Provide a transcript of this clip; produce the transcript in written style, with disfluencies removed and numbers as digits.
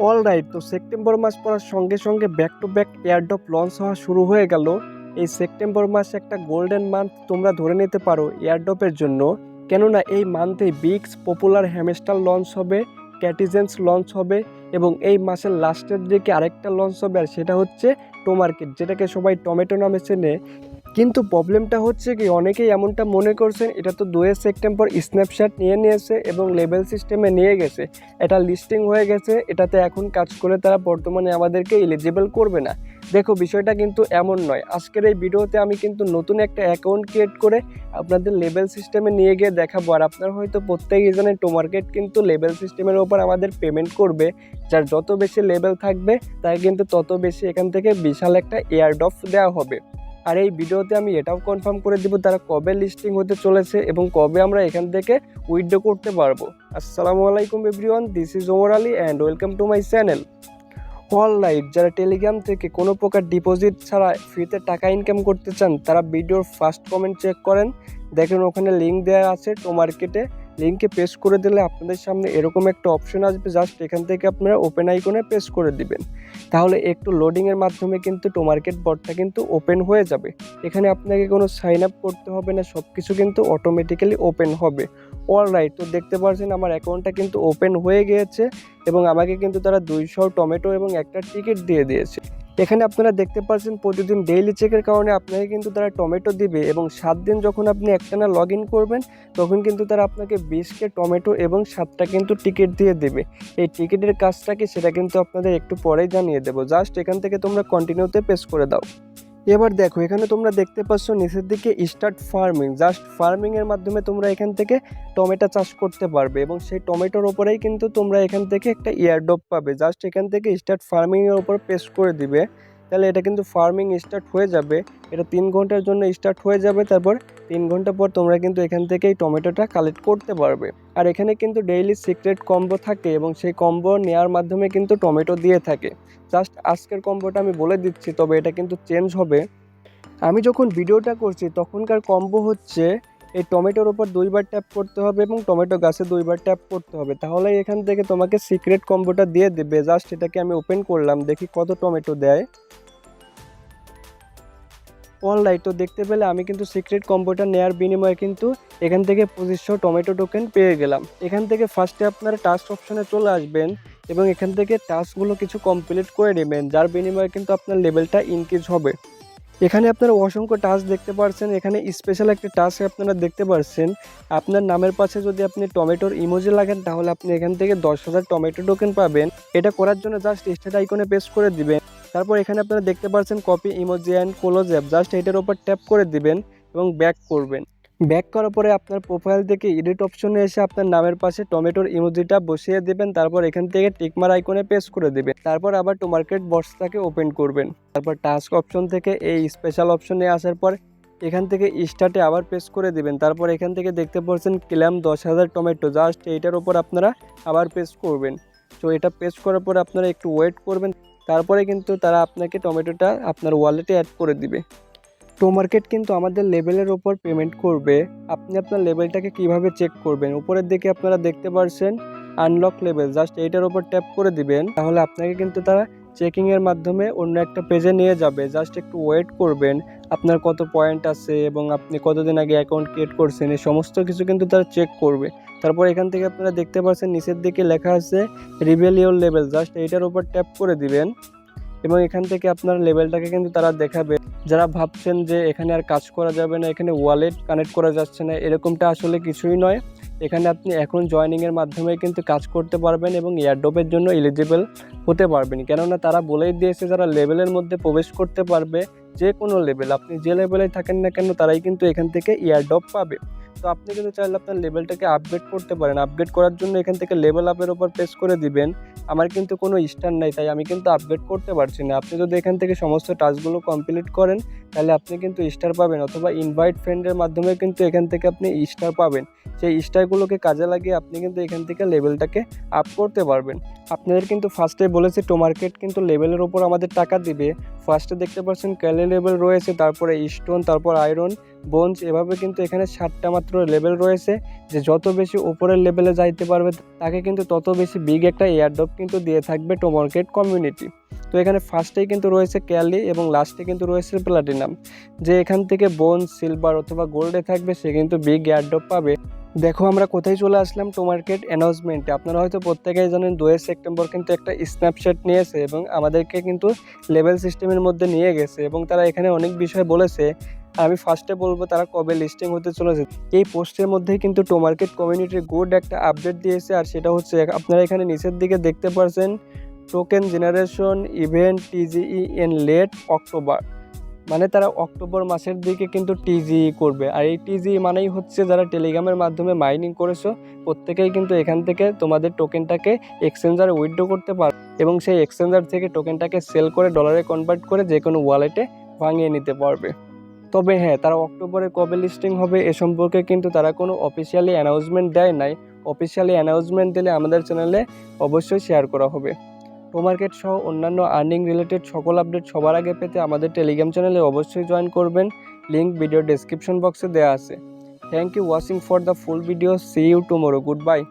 Alright, তো September মাস পড়ার সঙ্গে সঙ্গে back to back airdrop launch হওয়া শুরু হয়ে গেল। এই সেপ্টেম্বর মাস একটা গোল্ডেন মান্থ তোমরা ধরে নিতে পারো এয়ারড্রপের জন্য। কেননা এই মান্থে বিগস পপুলার হ্যামস্টার লঞ্চ হবে, ক্যাটিজেন্স লঞ্চ হবে এবং এই মাসের লাস্টের দিকে আরেকটা লঞ্চ হবে, আর সেটা হচ্ছে টোমার্কেট, যেটাকে সবাই টমেটো নামে চেনে। কিন্তু প্রবলেমটা হচ্ছে কি, অনেকেই এমনটা মনে করছেন এটা তো 2 সেপ্টেম্বর স্ন্যাপশট নিয়ে নিয়েছে এবং লেবেল সিস্টেমে নিয়ে গেছে, এটা লিস্টিং হয়ে গেছে, এটাতে এখন কাজ করে তারা বর্তমানে আমাদেরকে এলিজিবল করবে না। দেখো, বিষয়টা কিন্তু এমন নয়। আজকের এই ভিডিওতে আমি কিন্তু নতুন একটা অ্যাকাউন্ট ক্রিয়েট করে আপনাদের লেবেল সিস্টেমে নিয়ে গিয়ে দেখাবো। আর আপনারা হয়তো প্রত্যেকেই জানেন টোমার্কেট কিন্তু লেবেল সিস্টেমের ওপর আমাদের পেমেন্ট করবে। যার যত বেশি লেবেল থাকবে তাই কিন্তু তত বেশি এখান থেকে বিশাল একটা এয়ারড্রপ দেওয়া হবে। আর এই ভিডিওতে আমি এটাও কনফার্ম করে দিব তারা কবে লিস্টিং হতে চলেছে এবং কবে আমরা এখান থেকে উইথড্র করতে পারবো। আসসালামু আলাইকুম everyone, this is Omar Ali and welcome to my channel. Alright, যারা টেলিগ্রাম থেকে কোনো প্রকার ডিপোজিট ছাড়া ফ্রিতে টাকা ইনকাম করতে চান তারা ভিডিওর ফার্স্ট কমেন্ট চেক করেন, দেখেন ওখানে লিঙ্ক দেওয়া আছে টোমার্কেটে। লিঙ্কে পেস্ট করে দিলে আপনাদের সামনে এরকম একটা অপশন আসবে, জাস্ট এখান থেকে আপনারা ওপেন আইকনে পেস্ট করে দিবেন। তাহলে একটু লোডিংয়ের মাধ্যমে কিন্তু টোমার্কেট বটটা কিন্তু ওপেন হয়ে যাবে। এখানে আপনাকে কোনো সাইন আপ করতে হবে না, সব কিছু কিন্তু অটোমেটিক্যালি ওপেন হবে। অলরাইট, তো দেখতে পাচ্ছেন আমার অ্যাকাউন্টটা কিন্তু ওপেন হয়ে গিয়েছে এবং আমাকে কিন্তু তারা 200 টমেটো এবং একটা টিকিট দিয়ে দিয়েছে। এখানে আপনারা দেখতে পাচ্ছেন প্রতিদিন ডেইলি চেকের কারণে আপনাকে কিন্তু তারা টমেটো দিবে এবং 7 দিন যখন আপনি একটানা লগ ইন করবেন তখন কিন্তু তারা আপনাকে 20কে টমেটো এবং 7টা কিন্তু টিকিট দিয়ে দেবে। এই টিকিটের কাজটা কি সেটা কিন্তু আপনাদের একটু পরেই জানিয়ে দেবো, জাস্ট এখান থেকে তোমরা কন্টিনিউতে পেস করে দাও। এবার দেখো, এখানে তোমরা দেখতে পাচ্ছ নিচের দিকে স্টার্ট ফার্মিং, জাস্ট ফার্মিংয়ের মাধ্যমে তোমরা এখান থেকে টমেটো চাষ করতে পারবে এবং সেই টমেটোর ওপরেই কিন্তু তোমরা এখান থেকে একটা এয়ারড্রপ পাবে। জাস্ট এখান থেকে স্টার্ট ফার্মিংয়ের ওপর পেস্ট করে দিবে, তাহলে এটা কিন্তু ফার্মিং স্টার্ট হয়ে যাবে। এটা 3 ঘন্টার জন্য স্টার্ট হয়ে যাবে, তারপর 3 ঘন্টা পর তোমরা কিন্তু এখান থেকে এই টমেটোটা কালেক্ট করতে পারবে। আর এখানে কিন্তু ডেইলি সিক্রেট কম্বো থাকে এবং সেই কম্বো নেওয়ার মাধ্যমে কিন্তু টমেটো দিয়ে থাকে। জাস্ট আজকের কম্বোটা আমি বলে দিচ্ছি, তবে এটা কিন্তু চেঞ্জ হবে। আমি যখন ভিডিওটা করছি তখনকার কম্বো হচ্ছে এই টমেটোর ওপর 2বার ট্যাপ করতে হবে এবং টমেটো গাছে 2বার ট্যাপ করতে হবে, তাহলে এখান থেকে তোমাকে সিক্রেট কম্বোটা দিয়ে দেবে। জাস্ট এটাকে আমি ওপেন করলাম, দেখি কত টমেটো দেয়। অলরাইট, তো দেখতে পেলে আমি কিন্তু সিক্রেট কম্বোটা নেওয়ার বিনিময়ে কিন্তু এখান থেকে 2500 টমেটো টোকেন পেয়ে গেলাম। এখান থেকে ফার্স্টে আপনারা টাস্ক অপশনে চলে আসবেন এবং এখান থেকে টাস্কগুলো কিছু কমপ্লিট করে নেবেন, যার বিনিময়ে কিন্তু আপনার লেভেলটা ইনক্রিজ হবে। এখানে আপনারা অসংখ্য টাস্ক দেখতে পাচ্ছেন। এখানে স্পেশাল একটা টাস্ক আপনারা দেখতে পাচ্ছেন, আপনার নামের পাশে যদি আপনি টমেটোর ইমোজি লাগেন তাহলে আপনি এখান থেকে 10,000 টমেটো টোকেন পাবেন। এটা করার জন্য জাস্ট স্টার্ট আইকনে পেস্ট করে দিবেন, তারপর এখানে আপনারা দেখতে পাচ্ছেন copy emoji and close app, just এটার উপর ট্যাপ করে দিবেন এবং ব্যাক করবেন। ব্যাক করার পরে আপনার প্রোফাইল থেকে এডিট অপশনে এসে আপনার নামের পাশে টমেটোর ইমোজিটা বসিয়ে দেবেন, তারপর এখান থেকে টিকমার আইকনে পেস্ট করে দিবেন, তারপর আবার টোমার্কেট বক্সটাকে ওপেন করবেন। তারপর টাস্ক অপশন থেকে এই স্পেশাল অপশনে আসার পর এখান থেকে স্টার্টে আবার পেস্ট করে দিবেন, তারপর এখান থেকে দেখতে পাচ্ছেন ক্লেম 10,000 টমেটো, জাস্ট এইটার উপর আপনারা আবার পেস্ট করবেন। তো এটা পেস্ট করার পর আপনারা একটু ওয়েট করবেন, তারপরে কিন্তু তারা আপনাকে টমেটোটা আপনার ওয়ালেটে অ্যাড করে দিবে। টোমার্কেট কিন্তু আমাদের লেভেলের ওপর পেমেন্ট করবে। আপনি আপনার লেভেলটাকে কিভাবে চেক করবেন, উপরের দিকে আপনারা দেখতে পাচ্ছেন আনলক লেভেল, জাস্ট এইটার উপর ট্যাপ করে দিবেন, তাহলে আপনাকে কিন্তু তারা চেকিংয়ের মাধ্যমে অন্য একটা পেজে নিয়ে যাবে। জাস্ট একটু ওয়েট করবেন, আপনার কত পয়েন্ট আছে এবং আপনি কতদিন আগে অ্যাকাউন্ট ক্রিয়েট করছেন এই সমস্ত কিছু কিন্তু তারা চেক করবে। তারপর এখান থেকে আপনারা দেখতে পাচ্ছেন নিচের দিকে লেখা আছে রিভিল ইওর লেভেল, জাস্ট এইটার উপর ট্যাপ করে দিবেন এবং এখান থেকে আপনার লেভেলটাকে কিন্তু তারা দেখাবে। যারা ভাবছেন যে এখানে আর কাজ করা যাবে না, এখানে ওয়ালেট কানেক্ট করা যাচ্ছে না, এরকমটা আসলে কিছুই নয়। এখানে আপনি এখন জয়েনিংয়ের মাধ্যমে কিন্তু কাজ করতে পারবেন এবং এয়ারড্রপের জন্য এলিজিবল হতে পারবেন, কেননা তারা বলেই দিয়েছে যারা লেভেলের মধ্যে প্রবেশ করতে পারবে, যে কোনো লেভেল আপনি যে লেভেলে থাকেন না কেন তারাই কিন্তু এখান থেকে এয়ারড্রপ পাবে। তো আপনি কিন্তু চাইলে আপনার লেভেলটাকে আপগ্রেড করতে পারেন। আপগ্রেড করার জন্য এখান থেকে লেভেল আপের ওপর প্রেস করে দিবেন। আমার কিন্তু কোনো স্টার নাই, তাই আমি কিন্তু আপগ্রেড করতে পারছি না। আপনি যদি এখান থেকে সমস্ত টাস্কগুলো কমপ্লিট করেন তাহলে আপনি কিন্তু স্টার পাবেন, অথবা ইনভাইট ফ্রেন্ডের মাধ্যমে কিন্তু এখান থেকে আপনি স্টার পাবেন। সেই স্টারগুলোকে কাজে লাগিয়ে আপনি কিন্তু এখান থেকে লেভেলটাকে আপ করতে পারবেন। আপনাদের কিন্তু ফার্স্টে বলেছে টোমার্কেট কিন্তু লেভেলের ওপর আমাদের টাকা দিবে। ফার্স্টে দেখতে পাচ্ছেন ক্যালি লেভেল রয়েছে, তারপরে স্টোন, তারপর আয়রন, বোনস, এভাবে কিন্তু এখানে 7টা মাত্র লেভেল রয়েছে। যে যত বেশি উপরের লেভেলে যাইতে পারবে তাকে কিন্তু তত বেশি বিগ একটা এয়ারড্রপ কিন্তু দিয়ে থাকবে টোমার্কেট কমিউনিটি। তো এখানে ফার্স্টেই কিন্তু রয়েছে ক্যালি এবং লাস্টে কিন্তু রয়েছে প্লাটিনাম। যে এখান থেকে বোনস, সিলভার অথবা গোল্ডে থাকবে সে কিন্তু বিগ এয়ারড্রপ পাবে। দেখো আমরা কোথায় চলে আসলাম, টোমার্কেট অ্যানাউন্সমেন্টে। আপনারা হয়তো প্রত্যেকেই জানেন 2 সেপ্টেম্বর কিন্তু একটা স্ন্যাপচ্যাট নিয়েছে এবং আমাদেরকে কিন্তু লেভেল সিস্টেমের মধ্যে নিয়ে গেছে, এবং তারা এখানে অনেক বিষয় বলেছে। আমি ফার্স্টে বলবো তারা কবে লিস্টিং হতে চলেছে। এই পোস্টের মধ্যেই কিন্তু টোমার্কেট কমিউনিটির গুড একটা আপডেট দিয়েছে, আর সেটা হচ্ছে আপনারা এখানে নিচের দিকে দেখতে পাচ্ছেন token generation event TGE in late October. মানে তারা অক্টোবর মাসের দিকে কিন্তু টিজিই করবে। আর এই টিজিই মানেই হচ্ছে যারা টেলিগ্রামের মাধ্যমে মাইনিং করেছো প্রত্যেকেই কিন্তু এখান থেকে তোমাদের টোকেনটাকে এক্সচেঞ্জারে উইথড্র করতে পারবে, এবং সেই এক্সচেঞ্জার থেকে টোকেনটাকে সেল করে ডলারে কনভার্ট করে যে কোনো ওয়ালেটে ভাঙিয়ে নিতে পারবে। তবে হ্যাঁ, তারা অক্টোবরে কবে লিস্টিং হবে এ সম্পর্কে কিন্তু তারা কোনো অফিসিয়ালি অ্যানাউন্সমেন্ট দেয় নাই। অফিসিয়ালি অ্যানাউন্সমেন্ট দিলে আমাদের চ্যানেলে অবশ্যই শেয়ার করা হবে। টোমার্কেট সহ অন্যান্য আর্নিং রিলেটেড সকল আপডেট সবার আগে পেতে আমাদের টেলিগ্রাম চ্যানেলে অবশ্যই জয়েন করবেন। লিঙ্ক ভিডিও ডেসক্রিপশন বক্সে দেওয়া আছে। Thank you watching for the full video. See you tomorrow. Good by.